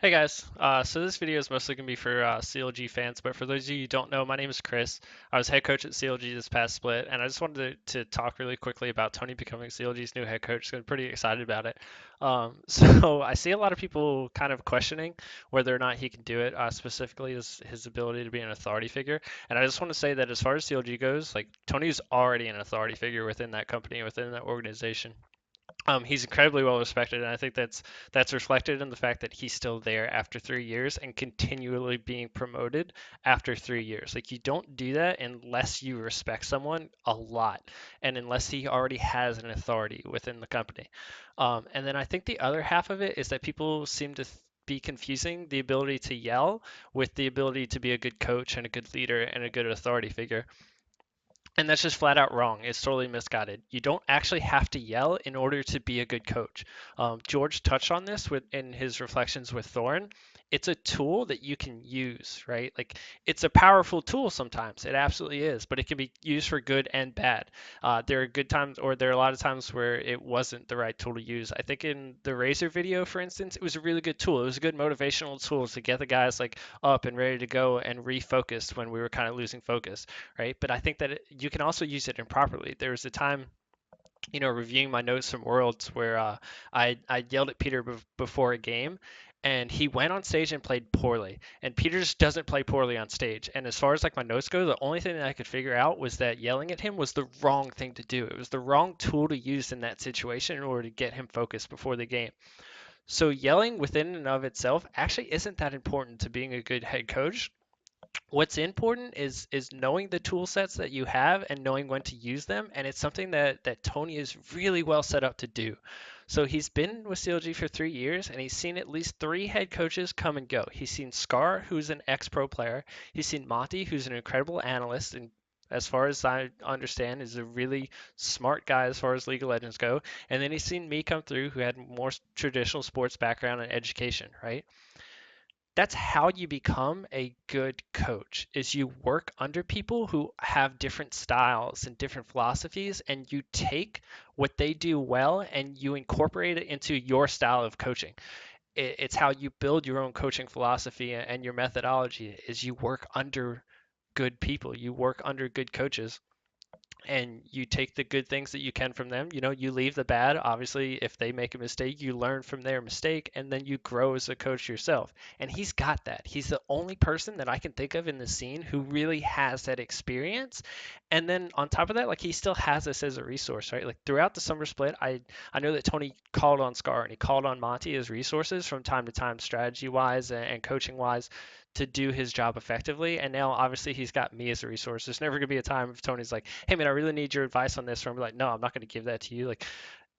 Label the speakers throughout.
Speaker 1: Hey guys, so this video is mostly going to be for CLG fans, but for those of you who don't know, my name is Chris. I was head coach at CLG this past split, and I just wanted to talk really quickly about Tony becoming CLG's new head coach. So I'm pretty excited about it. So I see a lot of people kind of questioning whether or not he can do it, specifically his ability to be an authority figure. And I just want to say that as far as CLG goes, like Tony's already an authority figure within that company, within that organization. He's incredibly well respected, and I think that's reflected in the fact that he's still there after 3 years and continually being promoted after 3 years. Like you don't do that unless you respect someone a lot, and unless he already has an authority within the company. And then I think the other half of it is that people seem to be confusing the ability to yell with the ability to be a good coach and a good leader and a good authority figure. And that's just flat out wrong. It's totally misguided. You don't actually have to yell in order to be a good coach. George touched on this in his reflections with Thorn. It's a tool that you can use, right? Like it's a powerful tool sometimes. It absolutely is, but it can be used for good and bad. There are good times, or there are a lot of times where it wasn't the right tool to use. I think in the Razor video, for instance, it was a really good tool. It was a good motivational tool to get the guys like up and ready to go and refocused when we were kind of losing focus, right? But I think that you can also use it improperly. There was a time, reviewing my notes from Worlds where I yelled at Peter before a game, and he went on stage and played poorly. And Peter just doesn't play poorly on stage. And as far as like my notes go, the only thing that I could figure out was that yelling at him was the wrong thing to do. It was the wrong tool to use in that situation in order to get him focused before the game. So yelling within and of itself actually isn't that important to being a good head coach. What's important is knowing the tool sets that you have and knowing when to use them, and it's something that Tony is really well set up to do. So he's been with CLG for 3 years, and he's seen at least three head coaches come and go. He's seen Scar, who's an ex-pro player. He's seen Monty, who's an incredible analyst, and as far as I understand, is a really smart guy as far as League of Legends go. And then he's seen me come through, who had more traditional sports background and education, right? That's how you become a good coach is you work under people who have different styles and different philosophies, and you take what they do well and you incorporate it into your style of coaching. It's how you build your own coaching philosophy and your methodology is you work under good people, you work under good coaches, and you take the good things that you can from them. You leave the bad. Obviously, if they make a mistake, you learn from their mistake, and then you grow as a coach yourself. And he's got that. He's the only person that I can think of in the scene who really has that experience. And then on top of that, like he still has this as a resource, right? Like throughout the summer split, I know that Tony called on Scar and he called on Monty as resources from time to time, strategy wise and coaching wise, to do his job effectively. And now obviously he's got me as a resource. There's never gonna be a time if Tony's like, hey man, I really need your advice on this, or I'm like, no, I'm not gonna give that to you. Like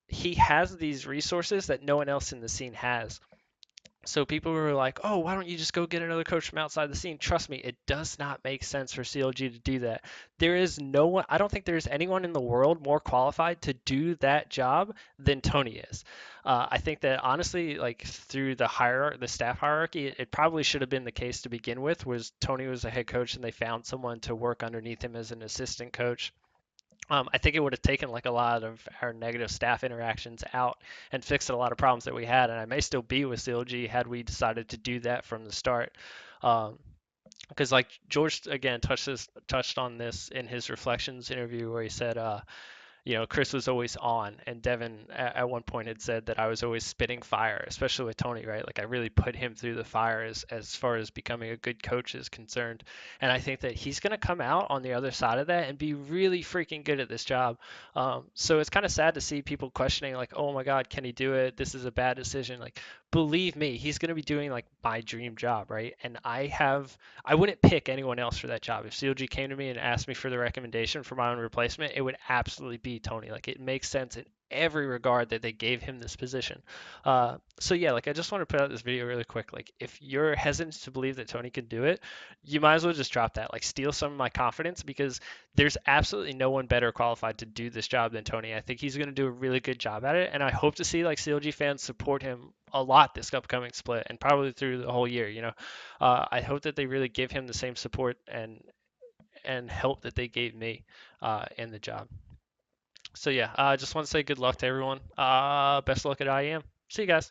Speaker 1: he has these resources that no one else in the scene has. So people were like, "Oh, why don't you just go get another coach from outside the scene?" Trust me, it does not make sense for CLG to do that. There is no one, I don't think there's anyone in the world more qualified to do that job than Tony is. I think that honestly, like through the staff hierarchy, it probably should have been the case to begin with, was Tony was a head coach and they found someone to work underneath him as an assistant coach. I think it would have taken like a lot of our negative staff interactions out and fixed a lot of problems that we had. And I may still be with CLG had we decided to do that from the start. Um, because like George again touched on this in his reflections interview where he said, Chris was always on, and Devin at one point had said that I was always spitting fire, especially with Tony, right? Like I really put him through the fire as far as becoming a good coach is concerned. And I think that he's going to come out on the other side of that and be really freaking good at this job. So it's kind of sad to see people questioning, like, oh my God, can he do it? This is a bad decision. Like, believe me, he's going to be doing like my dream job, right? And I wouldn't pick anyone else for that job. If CLG came to me and asked me for the recommendation for my own replacement, it would absolutely be Tony. Like it makes sense in every regard that they gave him this position. So yeah, like I just want to put out this video really quick. Like if you're hesitant to believe that Tony can do it, you might as well just drop that. Like steal some of my confidence because there's absolutely no one better qualified to do this job than Tony. I think he's going to do a really good job at it, and I hope to see like CLG fans support him a lot this upcoming split and probably through the whole year. I hope that they really give him the same support and help that they gave me in the job. So yeah, I just want to say good luck to everyone. Best luck at IEM. See you guys.